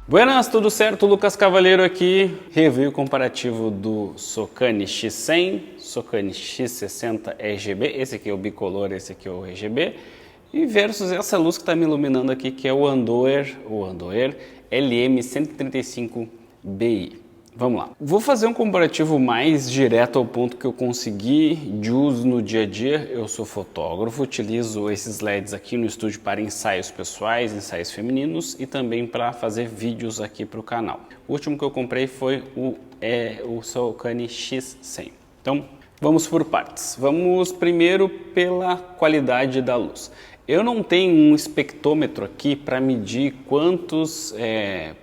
Buenas, tudo certo? Lucas Cavaleiro aqui, review comparativo do Socani X100, Socani X60 RGB, esse aqui é o bicolor, esse aqui é o RGB, e versus essa luz que está me iluminando aqui, que é o Andoer LM135BI. Vamos lá. Vou fazer um comparativo mais direto ao ponto que eu consegui de uso no dia a dia. Eu sou fotógrafo, utilizo esses LEDs aqui no estúdio para ensaios pessoais, ensaios femininos e também para fazer vídeos aqui para o canal. O último que eu comprei foi o Socani X100. Então, vamos por partes. Vamos primeiro pela qualidade da luz. Eu não tenho um espectrômetro aqui para medir quantos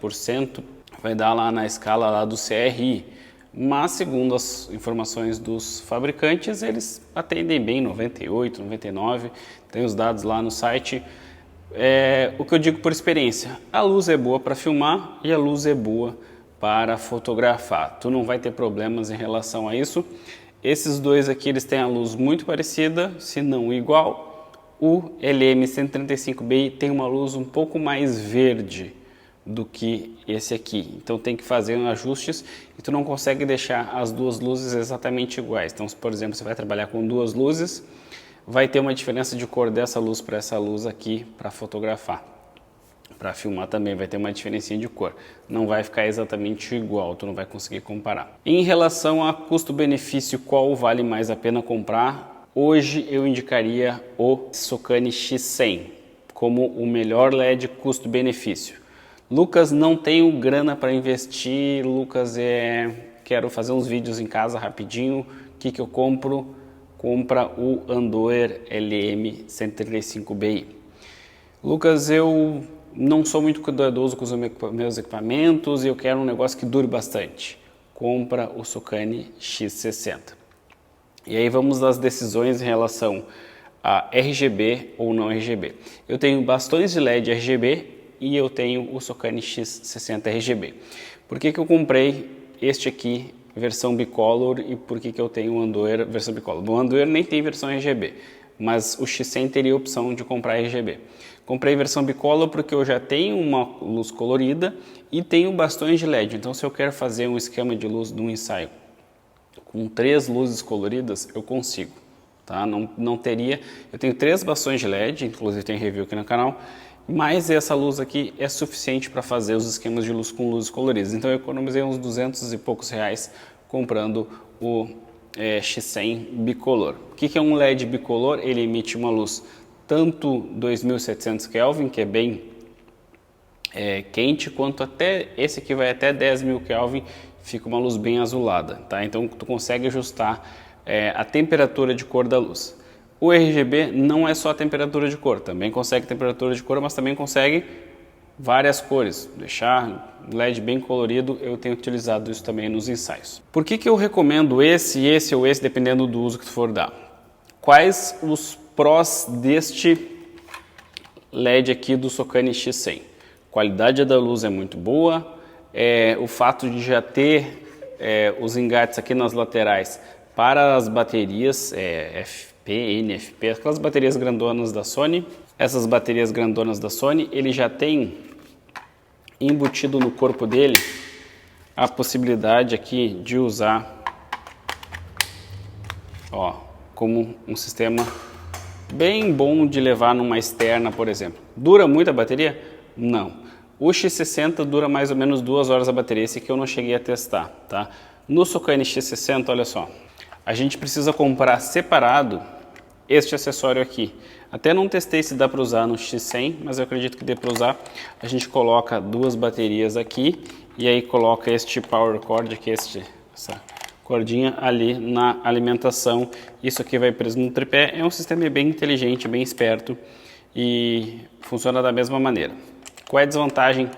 por cento vai dar lá na escala lá do CRI, mas segundo as informações dos fabricantes, eles atendem bem 98, 99, tem os dados lá no site. O que eu digo por experiência, a luz é boa para filmar e a luz é boa para fotografar. Tu não vai ter problemas em relação a isso. Esses dois aqui, eles têm a luz muito parecida, se não igual. O LM135BI tem uma luz um pouco mais verde do que esse aqui, então tem que fazer ajustes e tu não consegue deixar as duas luzes exatamente iguais. Então, se por exemplo você vai trabalhar com duas luzes, vai ter uma diferença de cor dessa luz para essa luz aqui para fotografar. Para filmar também vai ter uma diferença de cor, não vai ficar exatamente igual, tu não vai conseguir comparar. Em relação a custo-benefício, qual vale mais a pena comprar? Hoje eu indicaria o Socani X100 como o melhor LED custo-benefício. Lucas, não tenho grana para investir, Lucas, quero fazer uns vídeos em casa rapidinho, o que eu compro? Compra o Andoer LM135BI. Lucas, eu não sou muito cuidadoso com os meus equipamentos e eu quero um negócio que dure bastante. Compra o Socani X60. E aí vamos às decisões em relação a RGB ou não RGB. Eu tenho bastões de LED RGB e eu tenho o Socani X60 RGB. Por que eu comprei este aqui, versão bicolor, e por que eu tenho o Andoer versão bicolor? O Andoer nem tem versão RGB, mas o X100 teria a opção de comprar RGB. Comprei versão bicolor porque eu já tenho uma luz colorida e tenho bastões de LED. Então, se eu quero fazer um esquema de luz de um ensaio com 3 luzes coloridas, eu consigo. Tá? Não teria. Eu tenho 3 bastões de LED, inclusive tem review aqui no canal. Mas essa luz aqui é suficiente para fazer os esquemas de luz com luzes coloridas. Então eu economizei uns 200 e poucos reais comprando o X100 bicolor. O que é um LED bicolor? Ele emite uma luz tanto 2700 Kelvin, que é bem quente, quanto até esse aqui vai até 10.000 Kelvin, fica uma luz bem azulada. Tá? Então tu consegue ajustar a temperatura de cor da luz. O RGB não é só a temperatura de cor, também consegue temperatura de cor, mas também consegue várias cores. Deixar LED bem colorido, eu tenho utilizado isso também nos ensaios. Por que eu recomendo esse ou esse, dependendo do uso que tu for dar? Quais os prós deste LED aqui do Socani X100? Qualidade da luz é muito boa, o fato de já ter os engates aqui nas laterais para as baterias FP, NFP, aquelas baterias grandonas da Sony. Essas baterias grandonas da Sony, ele já tem embutido no corpo dele a possibilidade aqui de usar como um sistema bem bom de levar numa externa, por exemplo. Dura muito a bateria? Não. O X60 dura mais ou menos 2 horas a bateria, esse aqui eu não cheguei a testar, tá? No Socani X60, olha só, a gente precisa comprar separado este acessório aqui. Até não testei se dá para usar no X100, mas eu acredito que dê para usar. A gente coloca 2 baterias aqui e aí coloca este power cord, que é essa cordinha ali na alimentação. Isso aqui vai preso no tripé. É um sistema bem inteligente, bem esperto e funciona da mesma maneira. Qual é a desvantagem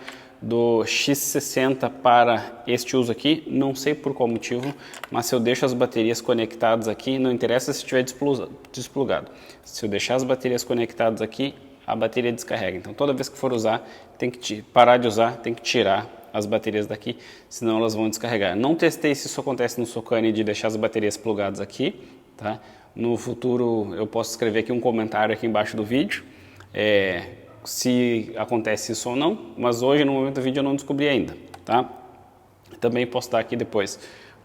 do X60 para este uso aqui? Não sei por qual motivo, mas se eu deixo as baterias conectadas aqui, não interessa se estiver desplugado. Se eu deixar as baterias conectadas aqui, a bateria descarrega. Então toda vez que for usar, tem que parar de usar, tem que tirar as baterias daqui, senão elas vão descarregar. Não testei se isso acontece no Socani de deixar as baterias plugadas aqui, tá? No futuro eu posso escrever aqui um comentário aqui embaixo do vídeo. se acontece isso ou não, mas hoje no momento do vídeo eu não descobri ainda, tá? Também posso dar aqui depois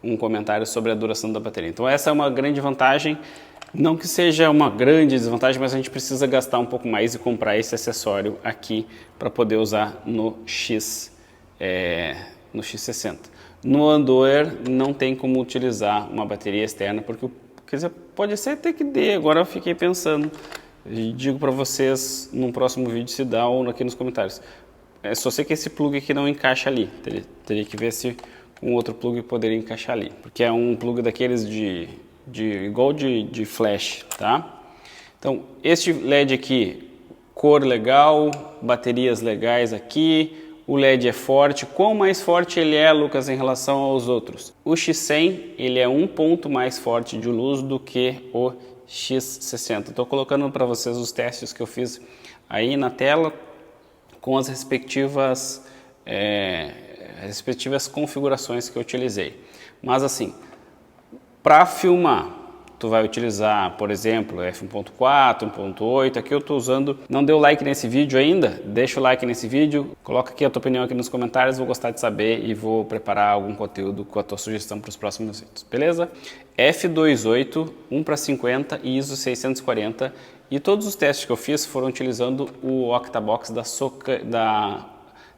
um comentário sobre a duração da bateria. Então essa é uma grande vantagem, não que seja uma grande desvantagem, mas a gente precisa gastar um pouco mais e comprar esse acessório aqui para poder usar no X60. No Andover não tem como utilizar uma bateria externa, porque quer dizer, pode ser até que dê, agora eu fiquei pensando, e digo para vocês num próximo vídeo se dá ou aqui nos comentários. É só sei que esse plug aqui não encaixa ali, teria que ver se um outro plug poderia encaixar ali, porque é um plug daqueles igual de flash, tá? Então, este LED aqui, cor legal, baterias legais aqui, o LED é forte. Quão mais forte ele é, Lucas, em relação aos outros? O X100, ele é um ponto mais forte de luz do que o X60. Estou colocando para vocês os testes que eu fiz aí na tela com as respectivas configurações que eu utilizei. Mas assim, para filmar, tu vai utilizar, por exemplo, f1.4, 1.8, aqui eu estou usando. Não deu like nesse vídeo ainda? Deixa o like nesse vídeo, coloca aqui a tua opinião aqui nos comentários, vou gostar de saber e vou preparar algum conteúdo com a tua sugestão para os próximos vídeos, beleza? f2.8, 1:50 e ISO 640, e todos os testes que eu fiz foram utilizando o Octabox da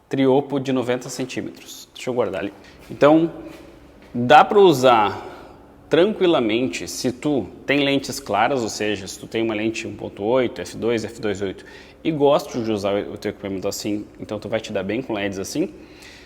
Triopo de 90 centímetros. Deixa eu guardar ali. Então, dá para usar tranquilamente se tu tem lentes claras, ou seja, se tu tem uma lente 1.8, f2, f2.8 e gosta de usar o teu equipamento assim, então tu vai te dar bem com LEDs assim.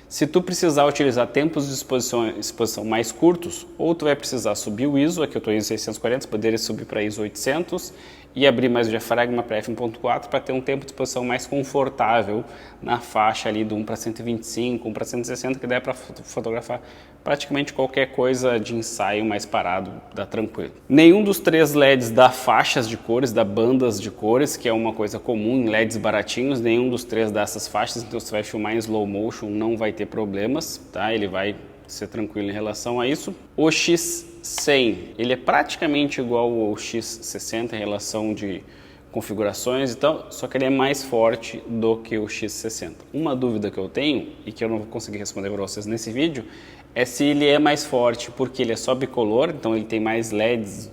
Se tu precisar utilizar tempos de exposição mais curtos, ou tu vai precisar subir o ISO, aqui eu estou em ISO 640, poderia subir para ISO 800 e abrir mais o diafragma para f1.4 para ter um tempo de exposição mais confortável na faixa ali do 1:125, 1:160, que dá para fotografar praticamente qualquer coisa de ensaio mais parado, dá tranquilo. Nenhum dos 3 LEDs dá faixas de cores, dá bandas de cores, que é uma coisa comum em LEDs baratinhos, nenhum dos 3 dá essas faixas, então você vai filmar em slow motion, não vai ter problemas, tá? Ele vai ser tranquilo em relação a isso. O X100, ele é praticamente igual ao X60 em relação de configurações, então, só que ele é mais forte do que o X60. Uma dúvida que eu tenho, e que eu não vou conseguir responder para vocês nesse vídeo, é se ele é mais forte porque ele é só bicolor, então ele tem mais LEDs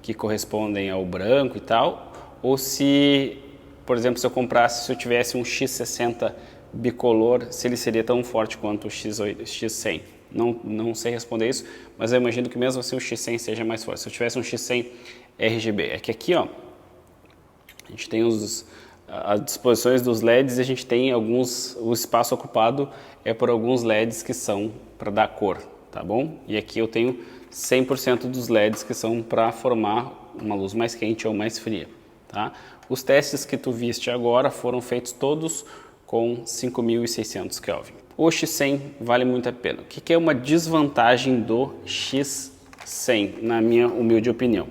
que correspondem ao branco e tal, ou se, por exemplo, se eu tivesse um X60 bicolor, se ele seria tão forte quanto o X100. Não sei responder isso, mas eu imagino que mesmo assim o X100 seja mais forte. Se eu tivesse um X100 RGB, é que aqui, ó, a gente tem as disposições dos LEDs e a gente tem o espaço ocupado é por alguns LEDs que são para dar cor, tá bom? E aqui eu tenho 100% dos LEDs que são para formar uma luz mais quente ou mais fria, tá? Os testes que tu viste agora foram feitos todos com 5.600 Kelvin. O X100 vale muito a pena. O que é uma desvantagem do X100, na minha humilde opinião?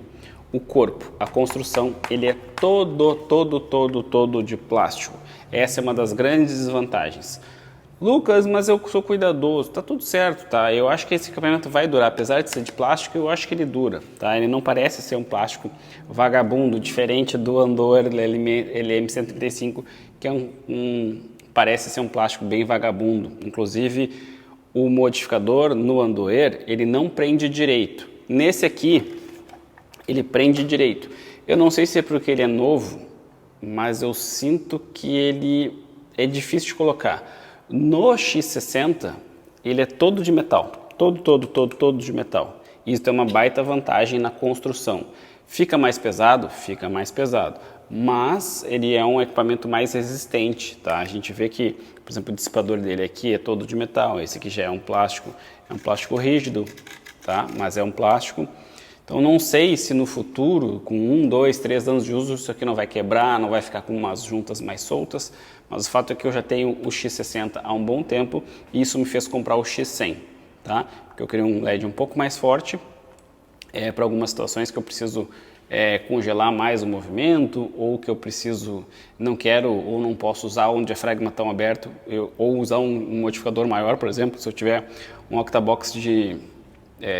O corpo, a construção, ele é todo de plástico. Essa é uma das grandes desvantagens. Lucas, mas eu sou cuidadoso, tá tudo certo, tá? Eu acho que esse equipamento vai durar, apesar de ser de plástico, eu acho que ele dura, tá? Ele não parece ser um plástico vagabundo, diferente do Andover LM135, que é parece ser um plástico bem vagabundo. Inclusive, o modificador no Andover, ele não prende direito. Nesse aqui, ele prende direito. Eu não sei se é porque ele é novo, mas eu sinto que ele é difícil de colocar. No X60, ele é todo de metal, todo de metal. Isso tem uma baita vantagem na construção. Fica mais pesado? Fica mais pesado, mas ele é um equipamento mais resistente, tá? A gente vê que, por exemplo, o dissipador dele aqui é todo de metal, esse aqui já é um plástico rígido, tá? Mas é um plástico. Então não sei se no futuro, com 1, 2, 3 anos de uso, isso aqui não vai quebrar, não vai ficar com umas juntas mais soltas, mas o fato é que eu já tenho o X60 há um bom tempo e isso me fez comprar o X100, tá? Porque eu queria um LED um pouco mais forte, para algumas situações que eu preciso congelar mais o movimento, ou que eu não quero ou não posso usar um diafragma tão aberto, ou usar um modificador maior, por exemplo, se eu tiver um octabox de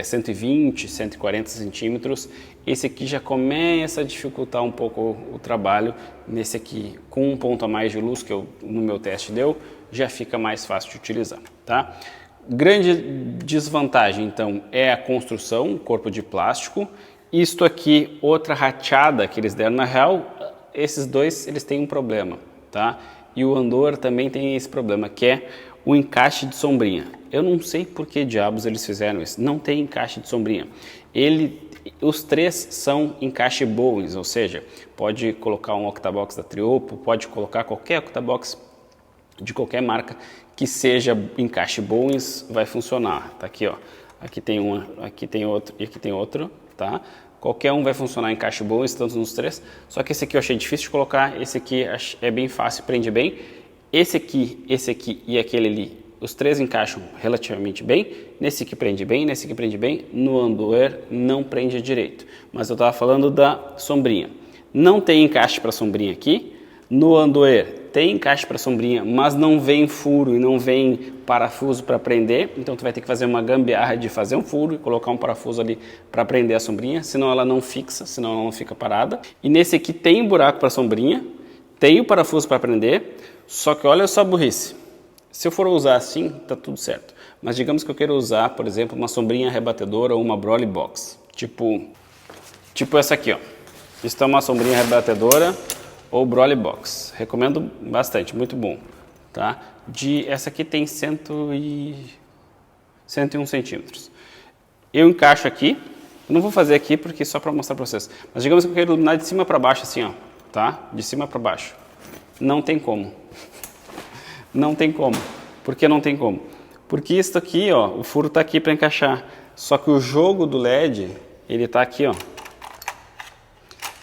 120, 140 centímetros. Esse aqui já começa a dificultar um pouco o trabalho. Nesse aqui, com um ponto a mais de luz, que no meu teste deu, já fica mais fácil de utilizar, tá? Grande desvantagem, então, é a construção, o corpo de plástico. Isto aqui, outra rateada que eles deram na real, esses dois, eles têm um problema, tá? E o Andor também tem esse problema, que é o encaixe de sombrinha. Eu não sei por que diabos eles fizeram isso. Não tem encaixe de sombrinha. Os três são encaixe Bowens, ou seja, pode colocar um octabox da Triopo, pode colocar qualquer octabox de qualquer marca que seja encaixe Bowens, vai funcionar. Tá aqui, ó. Aqui tem um, aqui tem outro e aqui tem outro, tá? Qualquer um vai funcionar em encaixe Bowens, tanto nos três. Só que esse aqui eu achei difícil de colocar. Esse aqui é bem fácil, prende bem. Esse aqui e aquele ali, os três encaixam relativamente bem. Nesse aqui prende bem, nesse aqui prende bem. No Andor não prende direito. Mas eu estava falando da sombrinha. Não tem encaixe para sombrinha aqui. No Andor tem encaixe para sombrinha, mas não vem furo e não vem parafuso para prender. Então tu vai ter que fazer uma gambiarra de fazer um furo e colocar um parafuso ali para prender a sombrinha. Senão ela não fixa, senão ela não fica parada. E nesse aqui tem um buraco para sombrinha. Tem o parafuso para prender. Só que olha só a burrice. Se eu for usar assim, tá tudo certo. Mas digamos que eu quero usar, por exemplo, uma sombrinha rebatedora ou uma Broly Box. Tipo essa aqui, ó. Isso é uma sombrinha rebatedora ou Broly Box. Recomendo bastante, muito bom. Tá? Essa aqui tem 101 centímetros. Eu encaixo aqui. Eu não vou fazer aqui porque só para mostrar para vocês. Mas digamos que eu quero iluminar de cima para baixo assim, ó. Tá? De cima para baixo. Não tem como. Não tem como. Por que não tem como? Porque isso aqui, ó, o furo está aqui para encaixar. Só que o jogo do LED, ele está aqui, ó.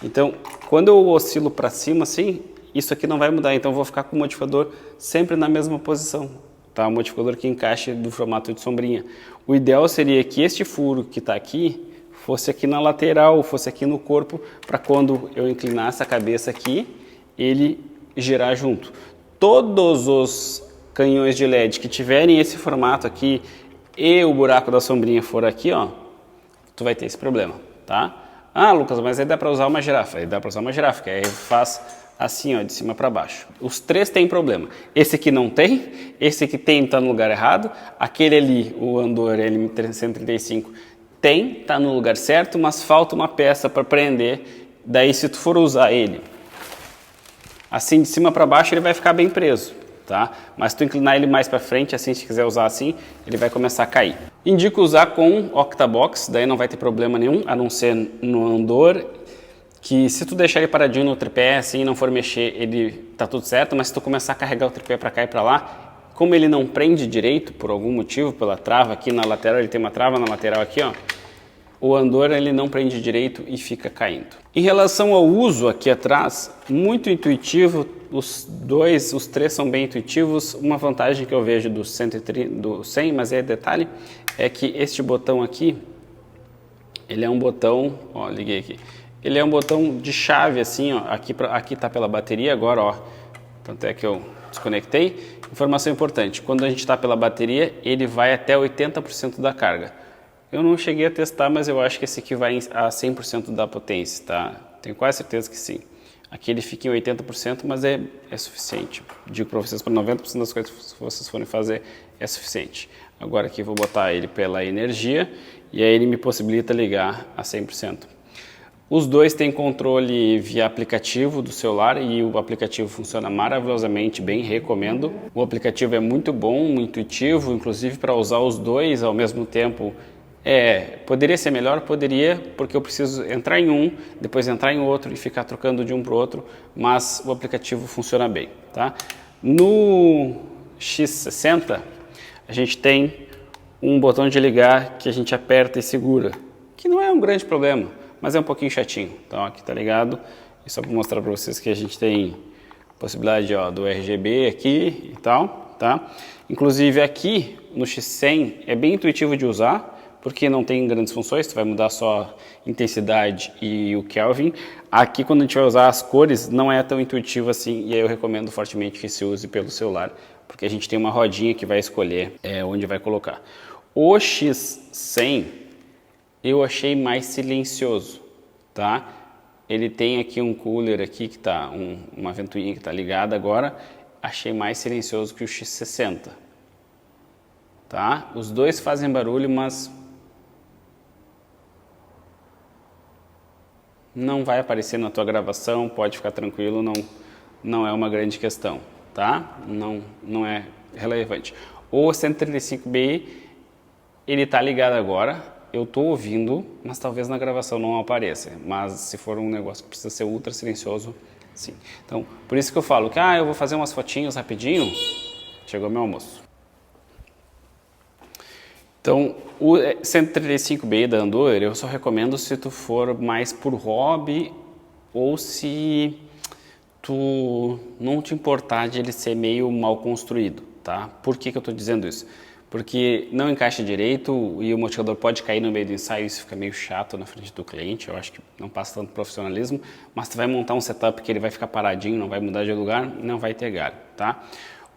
Então, quando eu oscilo para cima assim, isso aqui não vai mudar. Então, eu vou ficar com o modificador sempre na mesma posição. Tá? O modificador que encaixe do formato de sombrinha. O ideal seria que este furo que está aqui fosse aqui na lateral, fosse aqui no corpo, para quando eu inclinasse a cabeça aqui, ele girar junto. Todos os canhões de LED que tiverem esse formato aqui e o buraco da sombrinha for aqui, ó, tu vai ter esse problema, tá? Ah, Lucas, mas aí dá para usar uma girafa. Aí dá para usar uma girafa, que aí faz assim, ó, de cima para baixo. Os três têm problema. Esse aqui não tem, esse aqui tem, tá no lugar errado. Aquele ali, o Andor LM135, tem, tá no lugar certo, mas falta uma peça para prender. Daí, se tu for usar ele assim de cima para baixo, ele vai ficar bem preso, tá? Mas se tu inclinar ele mais para frente, assim, se quiser usar assim, ele vai começar a cair. Indico usar com octabox, daí não vai ter problema nenhum, a não ser no Andor, que se tu deixar ele paradinho no tripé, assim, e não for mexer, ele tá tudo certo, mas se tu começar a carregar o tripé para cá e para lá, como ele não prende direito, por algum motivo, pela trava aqui na lateral, ele tem uma trava na lateral aqui, ó, o Andor ele não prende direito e fica caindo. Em relação ao uso aqui atrás, muito intuitivo, os três são bem intuitivos. Uma vantagem que eu vejo do 100, mas é detalhe, é que este botão aqui, ele é um botão, ó, liguei aqui, ele é um botão de chave assim, ó, aqui tá pela bateria agora, ó, tanto é que eu desconectei. Informação importante, quando a gente está pela bateria, ele vai até 80% da carga. Eu não cheguei a testar, mas eu acho que esse aqui vai a 100% da potência, tá? Tenho quase certeza que sim. Aqui ele fica em 80%, mas é suficiente. Digo para vocês, para 90% das coisas que vocês forem fazer, é suficiente. Agora aqui eu vou botar ele pela energia e aí ele me possibilita ligar a 100%. Os dois têm controle via aplicativo do celular e o aplicativo funciona maravilhosamente bem, recomendo. O aplicativo é muito bom, intuitivo, inclusive para usar os dois ao mesmo tempo. Poderia ser melhor? Poderia, porque eu preciso entrar em um, depois entrar em outro e ficar trocando de um para o outro, mas o aplicativo funciona bem, tá? No X60, a gente tem um botão de ligar que a gente aperta e segura, que não é um grande problema, mas é um pouquinho chatinho. Então aqui tá ligado, e só para mostrar para vocês que a gente tem possibilidade, ó, do RGB aqui e tal, tá? Inclusive aqui no X100 é bem intuitivo de usar, porque não tem grandes funções, tu vai mudar só a intensidade e o Kelvin. Aqui, quando a gente vai usar as cores, não é tão intuitivo assim, e aí eu recomendo fortemente que se use pelo celular, porque a gente tem uma rodinha que vai escolher onde vai colocar. O X100, eu achei mais silencioso, tá? Ele tem aqui um cooler aqui que tá, uma ventoinha que tá ligada agora, achei mais silencioso que o X60, tá? Os dois fazem barulho, mas não vai aparecer na tua gravação, pode ficar tranquilo, não é uma grande questão, tá? Não é relevante. O 135BI, ele tá ligado agora, eu tô ouvindo, mas talvez na gravação não apareça, mas se for um negócio que precisa ser ultra silencioso, sim. Então, por isso que eu falo que, eu vou fazer umas fotinhos rapidinho, chegou meu almoço. Então, o 135BI da Andover, eu só recomendo se tu for mais por hobby ou se tu não te importar de ele ser meio mal construído, tá? Por que eu estou dizendo isso? Porque não encaixa direito e o modificador pode cair no meio do ensaio, isso fica meio chato na frente do cliente, eu acho que não passa tanto profissionalismo, mas tu vai montar um setup que ele vai ficar paradinho, não vai mudar de lugar, não vai ter galho, tá?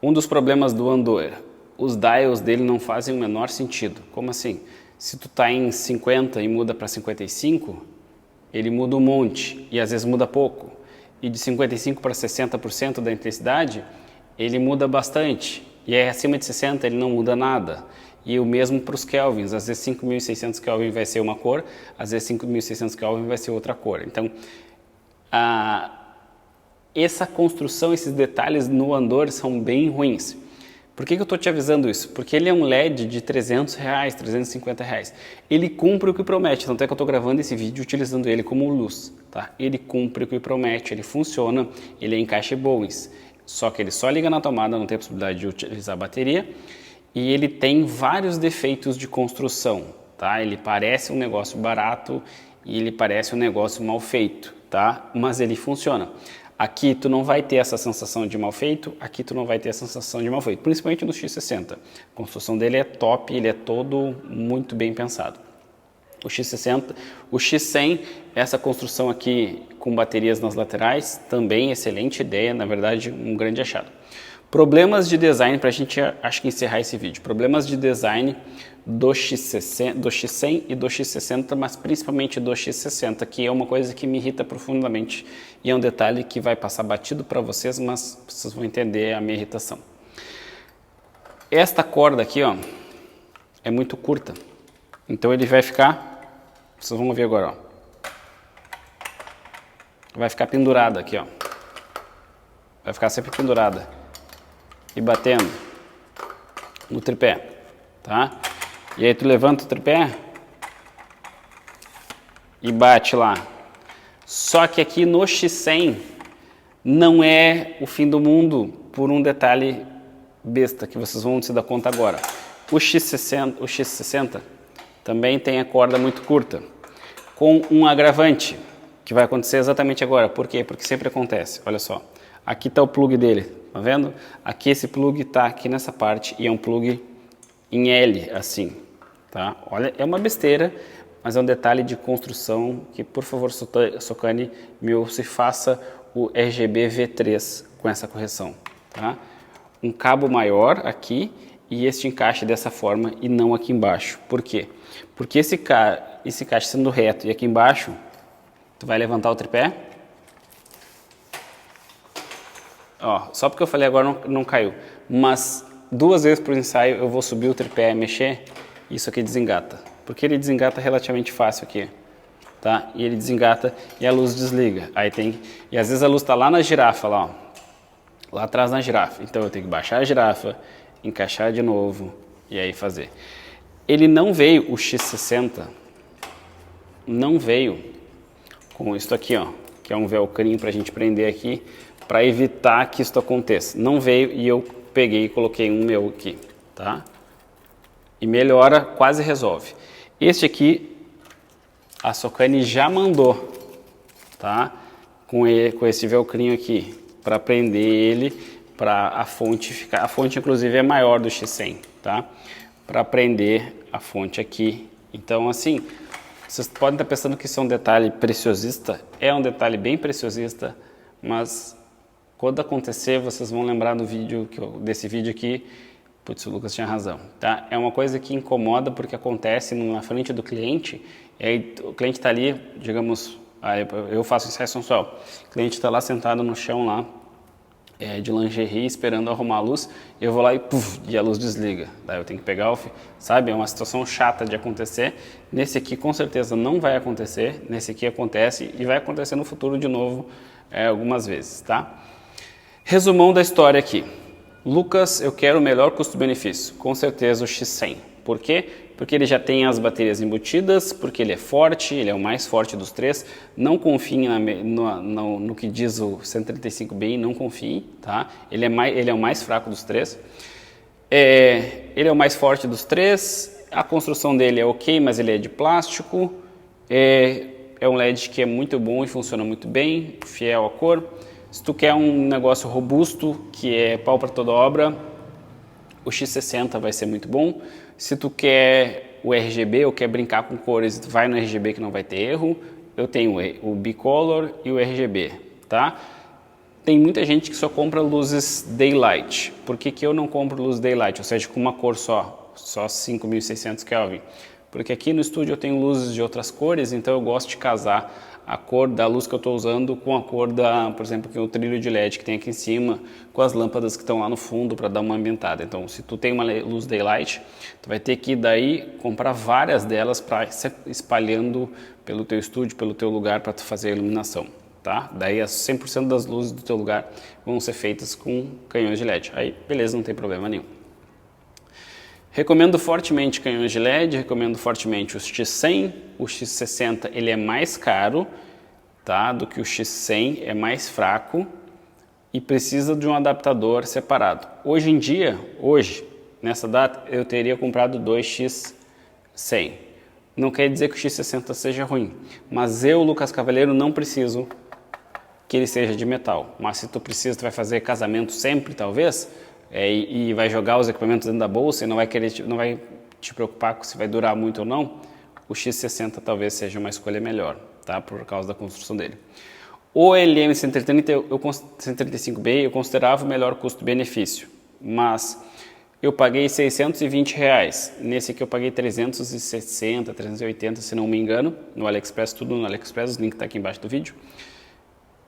Um dos problemas do Andover, os dials dele não fazem o menor sentido. Como assim? Se tu tá em 50 e muda para 55, ele muda um monte e às vezes muda pouco. E de 55 para 60% da intensidade, ele muda bastante. E aí acima de 60 ele não muda nada. E o mesmo para os kelvins. Às vezes 5.600 kelvin vai ser uma cor, às vezes 5.600 kelvin vai ser outra cor. Então, essa construção, esses detalhes no Andover são bem ruins. Por que eu estou te avisando isso? Porque ele é um LED de R$300, R$350. Ele cumpre o que promete, tanto é que eu estou gravando esse vídeo utilizando ele como luz. Tá? Ele cumpre o que promete, ele funciona, ele é encaixe Bowens. Só que ele só liga na tomada, não tem possibilidade de utilizar a bateria. E ele tem vários defeitos de construção. Tá? Ele parece um negócio barato e ele parece um negócio mal feito. Tá? Mas ele funciona. Aqui tu não vai ter essa sensação de mal feito, aqui tu não vai ter a sensação de mal feito, principalmente no X60. A construção dele é top, ele é todo muito bem pensado. O X60, o X100, essa construção aqui com baterias nas laterais, também excelente ideia, na verdade um grande achado. Problemas de design, para a gente acho que encerrar esse vídeo, problemas de design do X100 e do X60, mas principalmente do X60, que é uma coisa que me irrita profundamente e é um detalhe que vai passar batido para vocês, mas vocês vão entender a minha irritação. Esta corda aqui, ó, é muito curta, então ele vai ficar, vocês vão ver agora, ó, vai ficar pendurada aqui, ó, vai ficar sempre pendurada e batendo no tripé, tá? E aí tu levanta o tripé e bate lá. Só que aqui no X100 não é o fim do mundo por um detalhe besta que vocês vão se dar conta agora. O X60 também tem a corda muito curta, com um agravante que vai acontecer exatamente agora. Por quê? Porque sempre acontece. Olha só, aqui está o plug dele, tá vendo? Aqui esse plug está aqui nessa parte e é um plug em L, assim, tá? Olha, é uma besteira, mas é um detalhe de construção que, por favor, Socani, se faça o RGB V3 com essa correção, tá? Um cabo maior aqui e este encaixe dessa forma e não aqui embaixo. Por quê? Porque esse encaixe sendo reto e aqui embaixo, tu vai levantar o tripé. Ó, só porque eu falei agora não caiu, mas 2 vezes por ensaio eu vou subir o tripé e mexer, isso aqui desengata, porque ele desengata relativamente fácil aqui, tá? E ele desengata e a luz desliga, e às vezes a luz está lá na girafa, lá, ó, lá atrás na girafa, então eu tenho que baixar a girafa, encaixar de novo e aí fazer. Ele não veio, o X60, não veio com isso aqui, ó, que é um velcrinho para a gente prender aqui, para evitar que isso aconteça. Não veio e eu peguei e coloquei um meu aqui, tá? E melhora, quase resolve. Este aqui, a Socani já mandou, tá? Com esse velcrinho aqui, para prender ele, para a fonte ficar... A fonte, inclusive, é maior do X100, tá? Para prender a fonte aqui. Então, assim, vocês podem estar pensando que isso é um detalhe preciosista. É um detalhe bem preciosista, mas... quando acontecer, vocês vão lembrar no vídeo desse vídeo aqui, putz, o Lucas tinha razão, tá? É uma coisa que incomoda porque acontece na frente do cliente E aí o cliente está ali, digamos, eu faço ensaio sensual, o cliente está lá sentado no chão lá, de lingerie, esperando arrumar a luz, eu vou lá e puff, e a luz desliga. Daí eu tenho que pegar o sabe? É uma situação chata de acontecer. Nesse aqui com certeza não vai acontecer, nesse aqui acontece e vai acontecer no futuro de novo algumas vezes, tá? Resumão da história aqui. Lucas, eu quero o melhor custo-benefício, com certeza o X100. Por quê? Porque ele já tem as baterias embutidas, porque ele é forte, ele é o mais forte dos três. Não confie no que diz o 135Bi, não confie, tá? Ele é o mais fraco dos três. Ele é o mais forte dos três, a construção dele é ok, mas ele é de plástico. É um LED que é muito bom e funciona muito bem, fiel à cor. Se tu quer um negócio robusto, que é pau para toda obra, o X60 vai ser muito bom. Se tu quer o RGB ou quer brincar com cores, vai no RGB que não vai ter erro. Eu tenho o Bicolor e o RGB, tá? Tem muita gente que só compra luzes Daylight. Por que eu não compro luz Daylight? Ou seja, com uma cor só 5.600 Kelvin. Porque aqui no estúdio eu tenho luzes de outras cores, então eu gosto de casar a cor da luz que eu estou usando com a cor por exemplo, que é o trilho de LED que tem aqui em cima, com as lâmpadas que estão lá no fundo para dar uma ambientada. Então, se tu tem uma luz Daylight, tu vai ter que daí comprar várias delas para ir espalhando pelo teu estúdio, pelo teu lugar para tu fazer a iluminação, tá? Daí 100% das luzes do teu lugar vão ser feitas com canhões de LED. Aí, beleza, não tem problema nenhum. Recomendo fortemente canhões de LED, recomendo fortemente o X100, o X60 ele é mais caro, tá, do que o X100, é mais fraco e precisa de um adaptador separado. Hoje em dia, nessa data, eu teria comprado dois X100. Não quer dizer que o X60 seja ruim, mas eu, Lucas Cavaleiro, não preciso que ele seja de metal. Mas se tu precisa, tu vai fazer casamento sempre, talvez, e vai jogar os equipamentos dentro da bolsa e não vai te preocupar com se vai durar muito ou não, o X60 talvez seja uma escolha melhor, tá? Por causa da construção dele. O LM135B eu considerava o melhor custo-benefício, mas eu paguei R$620. Nesse aqui eu paguei 360, 380, se não me engano, no AliExpress, tudo no AliExpress, o link está aqui embaixo do vídeo.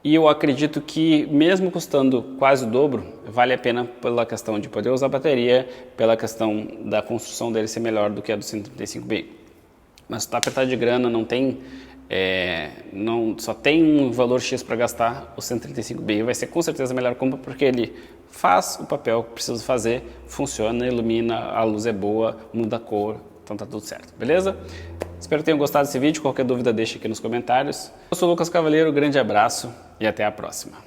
E eu acredito que, mesmo custando quase o dobro, vale a pena pela questão de poder usar a bateria, pela questão da construção dele ser melhor do que a do 135B. Mas se está apertado de grana, só tem um valor X para gastar, o 135B vai ser com certeza a melhor compra, porque ele faz o papel que precisa fazer, funciona, ilumina, a luz é boa, muda a cor, então tá tudo certo, beleza? Espero que tenham gostado desse vídeo, qualquer dúvida deixa aqui nos comentários. Eu sou o Lucas Cavaleiro, grande abraço e até a próxima.